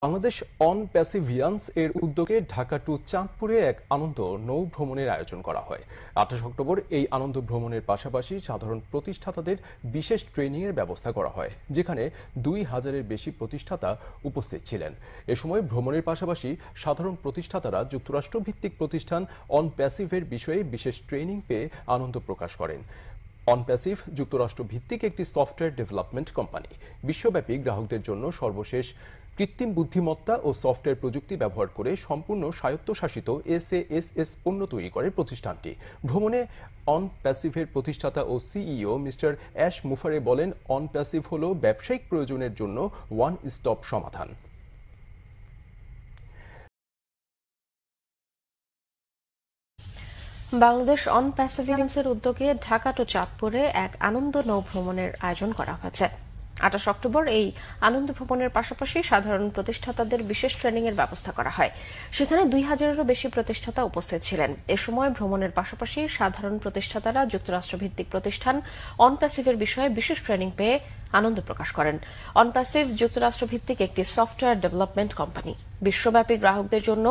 Bangladesh on প্যাসিভিয়ান্স এর উদ্যোগে Dhaka two চাঁদপুরে এক আনন্দ নৌ ভ্রমণের আয়োজন করা হয়। 28 অক্টোবর এই আনন্দ ভ্রমণের পাশাপাশি সাধারণ প্রতিষ্ঠাতাদের বিশেষ ট্রেনিং এর ব্যবস্থা করা হয়, যেখানে 2000-এর বেশি প্রতিষ্ঠাতা উপস্থিত ছিলেন। এ সময় ভ্রমণের পাশাপাশি সাধারণ প্রতিষ্ঠাতারা যুক্তরাষ্ট্র ভিত্তিক প্রতিষ্ঠান অন প্যাসিভের বিষয়ে বিশেষ ট্রেনিং পেয়ে আনন্দ প্রকাশ করেন। অনপ্যাসিভ যুক্তরাষ্ট্র ভিত্তিক একটি সফটওয়্যার ডেভেলপমেন্ট কোম্পানি। বিশ্বব্যাপী গ্রাহকদের জন্য সর্বশেষ কৃত্রিম বুদ্ধিমত্তা ও সফটওয়্যার প্রযুক্তি ব্যবহার করে সম্পূর্ণ স্বায়ত্তশাসিত এসএএসএস পণ্য তৈরি করে প্রতিষ্ঠানটি। ভ্রমণে অনপ্যাসিভের প্রতিষ্ঠাতা ও সিইও মিস্টার অ্যাশ মুফারে বলেন, অনপ্যাসিভ হল ব্যবসায়িক প্রয়োজনের জন্য ওয়ান স্টপ সমাধান। বাংলাদেশ অন প্যাসিভিয়ান্সের উদ্যোগে ঢাকা টু চাঁদপুরে এক আনন্দ নৌ ভ্রমণের আয়োজন করা হয়েছে। 28 অক্টোবর এই আনন্দ ভ্রমণের পাশাপাশি সাধারণ প্রতিষ্ঠাতাদের বিশেষ ট্রেনিং এর ব্যবস্থা করা হয়। সেখানে 2000-এরও বেশি প্রতিষ্ঠাতা উপস্থিত ছিলেন। এ সময় ভ্রমণের পাশাপাশি সাধারণ প্রতিষ্ঠাতারা যুক্তরাষ্ট্র ভিত্তিক প্রতিষ্ঠান অনপ্যাসিভের বিষয়ে বিশেষ ট্রেনিং পেয়ে আনন্দ প্রকাশ করেন। অনপ্যাসিভ যুক্তরাষ্ট্র ভিত্তিক একটি সফটওয়্যার ডেভেলপমেন্ট কোম্পানি। বিশ্বব্যাপী গ্রাহকদের জন্য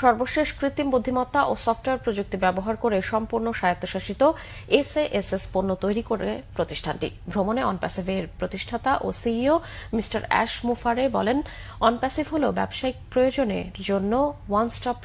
সর্বশেষ কৃত্রিম বুদ্ধিমত্তা ও সফটওয়্যার প্রযুক্তি ব্যবহার করে সম্পূর্ণ স্বায়ত্তশাসিত এসএএসএস পণ্য তৈরি করে প্রতিষ্ঠানটি। ভ্রমণে অনপ্যাসিভের প্রতিষ্ঠাতা ও সিইও মিস্টার অ্যাশ মুফারে বলেন, অনপ্যাসিভ হল ব্যবসায়িক প্রয়োজনের জন্য ওয়ান স্টপ